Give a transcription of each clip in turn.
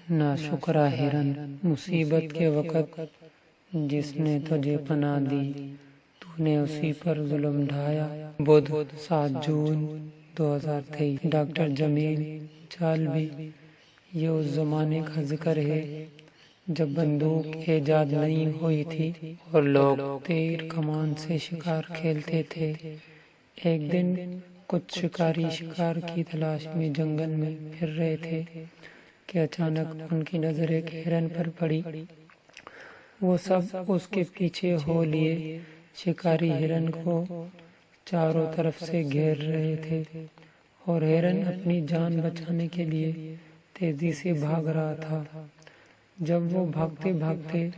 ناشکرا ہرن، مصیبت کے وقت جس نے تجھے پناہ دی، تو نے اسی پر ظلم ڈھایا۔ بدھ 7 جون 2023۔ ڈاکٹر جمیل جالبی۔ یہ اس زمانے کا ذکر ہے جب بندوق ایجاد نہیں ہوئی تھی اور لوگ تیر کمان سے شکار کھیلتے تھے۔ ایک دن کچھ شکاری شکار کی تلاش میں جنگل میں پھر رہے تھے کہ اچانک ان کی نظر ایک ہرن پر پڑی۔ وہ سب اس کے پیچھے ہو لیے۔ شکاری ہرن کو چاروں طرف سے گھیر رہے تھے اور ہرن اپنی جان بچانے کے لیے تیزی سے بھاگ رہا تھا۔ جب وہ بھاگتے بھاگتے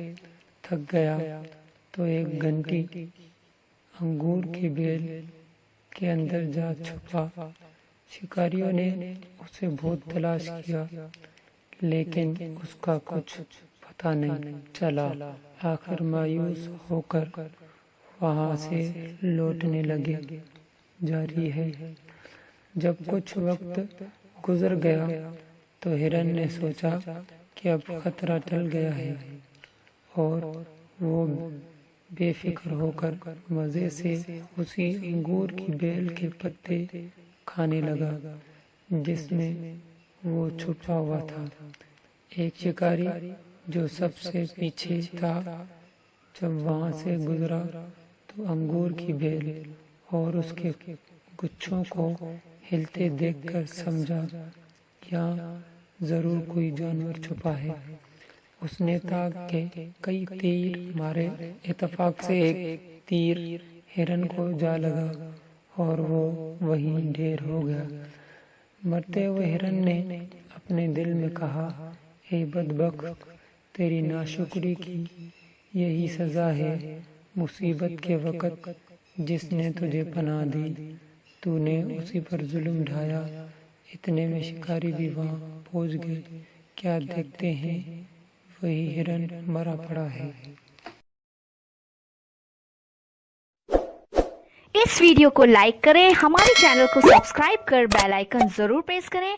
تھک گیا تو ایک گھنٹی انگور کے بیل کے اندر جا چھپا۔ شکاریوں نے اسے بہت تلاش کیا لیکن اس کا کچھ پتہ نہیں چلا۔ آخر مایوس ہو کر وہاں سے لوٹنے لگے۔ جاری ہے۔ جب کچھ وقت گزر گیا تو ہرن نے سوچا کہ اب خطرہ ٹل گیا ہے اور وہ بے فکر ہو کر مزے سے اسی انگور کی بیل کے پتے کھانے لگا جس میں وہ چھپا ہوا تھا۔ ایک شکاری جو سب سے پیچھے تھا جب وہاں سے گزرا تو انگور کی بیل اور اس کے گچھوں کو ہلتے دیکھ کر سمجھا یہاں ضرور کوئی جانور چھپا ہے۔ اس نے تاک کے کئی تیر مارے۔ اتفاق سے ایک تیر ہرن کو جا لگا اور وہ وہیں ڈھیر ہو گیا۔ مرتے ہوئے ہرن نے اپنے دل میں کہا، اے بدبخت، تیری ناشکری کی یہی سزا ہے۔ مصیبت کے وقت جس نے تجھے پناہ دی، تو نے اسی پر ظلم ڈھایا۔ اتنے میں شکاری بھی وہاں پہنچ گئے۔ کیا دیکھتے ہیں وہی ہرن مرا پڑا ہے۔ اس ویڈیو کو لائک کریں، ہمارے چینل کو سبسکرائب کر بیل آئیکن ضرور پریس کریں